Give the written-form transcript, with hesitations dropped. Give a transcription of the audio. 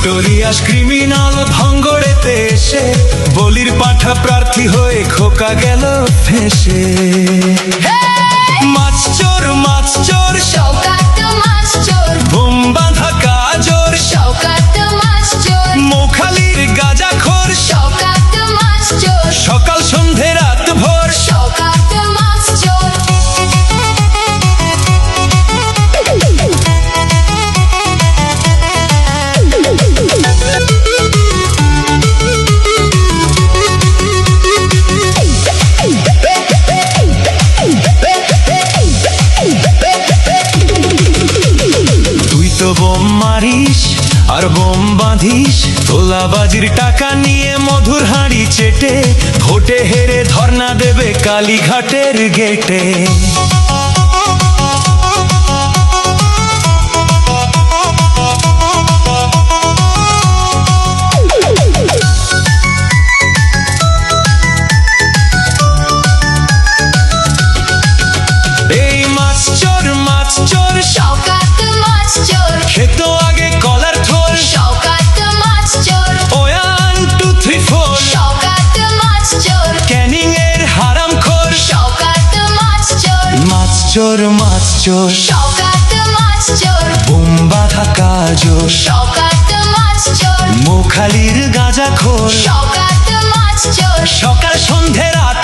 Victorious criminal ভাঙ্গড়েতে এসে বলির পাঠা প্রার্থী হয়ে খোকা গেল ফেসে। মাছ চোর শওকাত মাছ চোর, বোম বাঁধা কাজর শওকাত মাছ চোর, মৌখালির গাঁজাখোর শওকাত মাছ চোর, সকাল সন্ধে রাত ভোর শওকাত মাছ চোর। তুই তো বোম মারিস আর বোম বাঁধিস, তোলাবাজির টাকা নিয়ে মধুর হাঁড়ি চেটে ভোটে হেরে ধর্ণা দেবে কালীঘাটের গেটে। এই মাছ চোর শওকাত মাছ চোর, খেতো আগে কলার থোর, শওকাত মাছ চোর, 1 2 3 4 শওকাত মাছ চোর, ক্যানিং এর হারাম খোর। শওকাত মাছ চোর, মাছ চোর শওকাত মাছ চোর, বোম বাঁধা কাজর শওকাত মাছ চোর, মৌখালির গাঁজাখোর শওকাত মাছ চোর, সকাল সন্ধে রাত